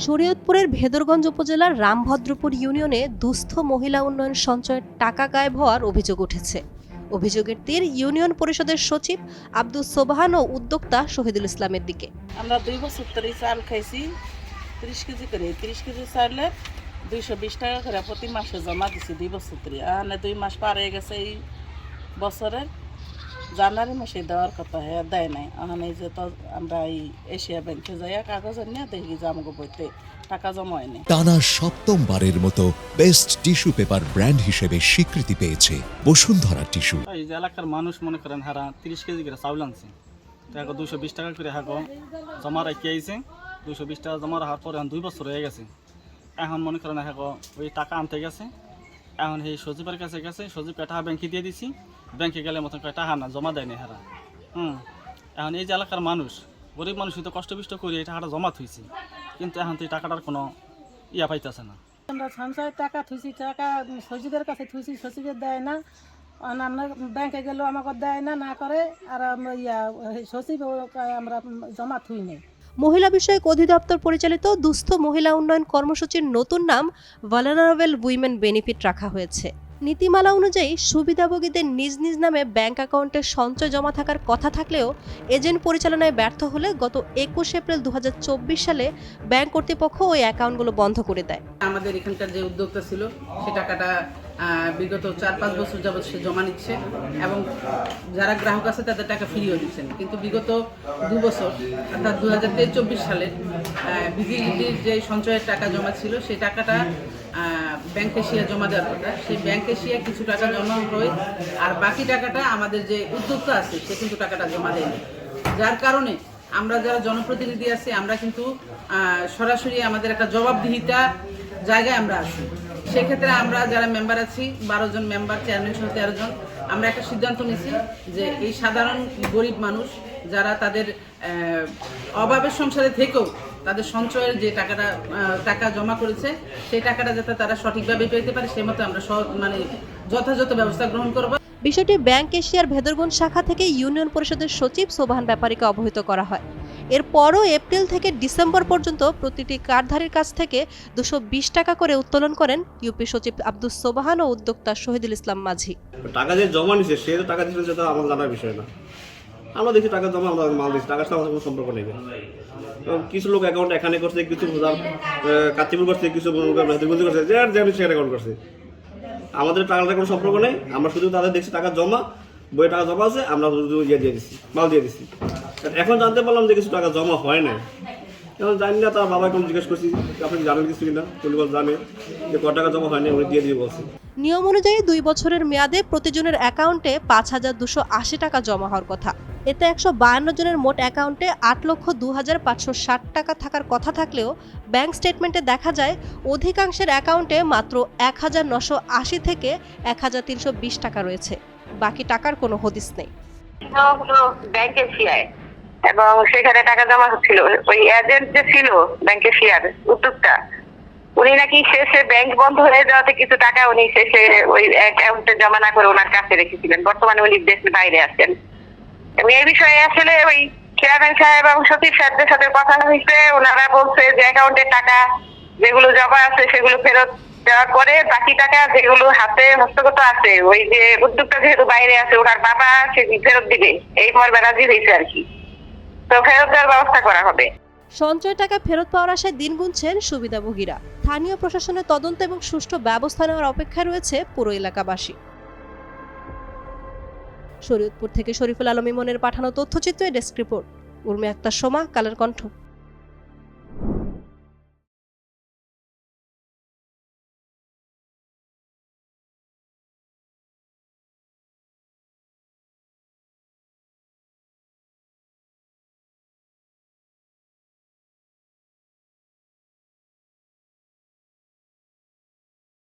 শরীয়তপুরের ভেদরগঞ্জ উপজেলার রামভদ্রপুর ইউনিয়নে দুস্থ মহিলা উন্নয়ন সঞ্চয়ের টাকা গায়েব হওয়ার অভিযোগ উঠেছে। অভিযোগের তীর ইউনিয়ন পরিষদের সচিব আব্দুস সোবহান ও উদ্যোক্তা শহীদুল ইসলামের দিকে। আমরা 2 বছর ধরে চাল খাইছি 30 কেজি করে। 30 কেজি চালে 220 টাকা করে প্রতি মাসে জমা দিছি 2 বছর ধরে। 2 মাস পার হয়ে গেছে এই বছরের জানুয়ারি মাসে দেওয়ার কথা, দেয় নাই। এই যে তো আমরা এই এশিয়া ব্যাংকে যাই কাগজ নিয়ে দেখি যে আমাকে বইতে টাকা জমা হয়নি। টানা সপ্তমবারের মতো বেস্ট টিস্যু পেপার ব্র্যান্ড হিসেবে স্বীকৃতি পেয়েছে বসুন্ধরা টিস্যু। এই যে এলাকার মানুষ মনে করেন হারা 30 কেজি করে চাউল আনছে, তো এখন 220 টাকা করে জমা রাখি আইছে। 220 টাকা জমা রাখার পরে এখন 2 বছর হয়ে গেছে। এখন মনে করেন ওই টাকা আনতে গেছে, এখন এই সচিবের কাছে গেছে, সচিবকে টাকা ব্যাংকে দিয়ে দিছি। ব্যাংকে গেলে মতন টাকা না জমা দেয়নি হারা। এখন এই যে এলাকার মানুষ, গরিব মানুষ তো কষ্ট করে এই টাকাটা জমা থইছে, কিন্তু এখন তো এই টাকাটার কোনো পাইতেছে না। আমরা সঞ্চয়ের টাকা থুইছি, টাকা সচিবের কাছে থুইছি, সচিবের দেয় না। আমরা ব্যাংকে গেলেও আমাকে দেয় না, না করে। আর সচিব আমরা জমা থুই নেই। মহিলা বিষয়ক অধিদপ্তর পরিচালিত দুস্থ মহিলা উন্নয়ন কর্মসূচির নতুন নাম ভালনারেবল উইমেন বেনিফিট রাখা হয়েছে। নীতিমালা অনুযায়ী সুবিধাভোগীদের নিজ নিজ নামে ব্যাংক অ্যাকাউন্টে সঞ্চয় জমা থাকার কথা থাকলেও এজেন্ট পরিচালনায় ব্যর্থ হলে গত 21 এপ্রিল 2024 সালে ব্যাংক কর্তৃপক্ষ ওই অ্যাকাউন্টগুলো বন্ধ করে দেয়। আমাদের এখানকার যে উদ্যোক্তা ছিল সে টাকাটা বিগত 4-5 বছর যাবৎ সে জমা নিচ্ছে এবং যারা গ্রাহক আছে তাদের টাকা ফিরিয়েও দিচ্ছেন, কিন্তু বিগত 2 বছর অর্থাৎ 2023-24 সালে ভিজিলিটির যে সঞ্চয়ের টাকা জমা ছিল সেই টাকাটা ব্যাংক এশিয়া জমা দেওয়ার কথা, সেই ব্যাংক এশিয়া কিছু টাকা জমা হয় আর বাকি টাকাটা আমাদের যে উদ্যোক্তা আছে সে কিন্তু টাকাটা জমা দেয়নি। যার কারণে আমরা যারা জনপ্রতিনিধি আছি আমরা কিন্তু সরাসরি আমাদের একটা জবাবদিহিতা জায়গায় আমরা আছি। সেক্ষেত্রে আমরা যারা মেম্বার আছি 12 জন মেম্বার, চেয়ারম্যান সহ 13 জন, আমরা একটা সিদ্ধান্ত নিয়েছি যে এই সাধারণ গরিব মানুষ যারা তাদের অভাবের সংসারে থেকেও তাদের সঞ্চয়ের যে টাকা জমা করেছে সেই টাকাটা যাতে তারা সঠিকভাবে পেতে পারে সেই মতো আমরা যথাযথ ব্যবস্থা গ্রহণ করব। বিষয়টি ব্যাংক এশিয়ার ভেদরগঞ্জ শাখা থেকে ইউনিয়ন পরিষদের সচিব সোবহান ব্যাপারীকে অবহিত করা হয়। এরপরও এপ্রিল থেকে ডিসেম্বর পর্যন্ত প্রতিটি কার্ডধারীর কাছ থেকে 220 টাকা করে উত্তোলন করেন ইউপি সচিব আব্দুস সোবহান ও উদ্যোক্তা শহীদুল ইসলাম মাঝি। টাকা যে জমা নিছে সে টাকা দিচ্ছে সেটা আমার জানার বিষয় না। আমরা দেখি টাকা জমা, আমরা মাল দিচ্ছি, টাকার সাথে আমাদের কোনো সম্পর্ক নেই। কিছু লোক অ্যাকাউন্ট এখানে করছে, কিছু কাতিপুর করছে, কিছু করছে, যে সেখানে অ্যাকাউন্ট করছে। আমাদের টাকার কোনো সম্পর্ক নেই। আমরা শুধু তাদের দেখছি টাকা জমা, বইয়ে টাকা জমা আছে, আমরা শুধু দিয়ে দিচ্ছি, মাল দিয়ে দিচ্ছি। এখন জানতে পারলাম যে কিছু টাকা জমা হয় না। এখন জানি না, তার বাবাকে আমি জিজ্ঞেস করছি আপনি জানেন কিছু কিনা, উনি জানে যে কত টাকা জমা হয়নি, উনি দিয়ে বলছে। নিয়ম অনুযায়ী 2 বছরের মেয়াদে প্রতিজনের অ্যাকাউন্টে 5,280 টাকা জমা হওয়ার কথা। এতে 152 জনের মোট অ্যাকাউন্টে 8,02,560 টাকা থাকার কথা থাকলেও ব্যাংক স্টেটমেন্টে দেখা যায় অধিকাংশের অ্যাকাউন্টে মাত্র 1,980 থেকে 1,320 টাকা রয়েছে। বাকি টাকার কোনো হদিস নেই। ব্যাংক এশিয়ায় এবং সেখানে টাকা জমা হচ্ছিল, ওই এজেন্ট যে ছিল ব্যাংক এশিয়ার উদ্যোক্তা, উনি নাকি শেষে ব্যাংক বন্ধ হয়ে যাওয়াতে কিছু টাকা উনি শেষে ওই অ্যাকাউন্টে জমা না করে ওনার কাছে রেখেছিলেন। বর্তমানে উনি দেশের বাইরে আছেন এবং এই বিষয়ে আসলে ওই চেয়ারম্যান সাহেব এবং সচিব সাহেবদের সাথে কথা হয়েছে। ওনারা বলছে যে অ্যাকাউন্টের টাকা যেগুলো জমা আছে সেগুলো ফেরত দেওয়ার পরে বাকি টাকা যেগুলো হাতে হস্তগত আছে, ওই যে উদ্যোক্তা যেহেতু বাইরে আছে ওনার বাবা সে ফেরত দিবে এই মর্মে রাজি হয়েছে আর কি, তো ফেরত দেওয়ার ব্যবস্থা করা হবে। সঞ্চয় টাকা ফেরত পাওয়ার আশায় দিন গুনছেন সুবিধাভোগীরা। স্থানীয় প্রশাসনের তদন্ত এবং সুষ্ঠু ব্যবস্থা নেওয়ার অপেক্ষায় রয়েছে পুরো এলাকাবাসী। শরীয়তপুর থেকে শরীফুল আলম ইমনের পাঠানো তথ্যচিত্রে ডেস্ক রিপোর্ট। উর্মি আক্তার সোমা, কালের কণ্ঠ।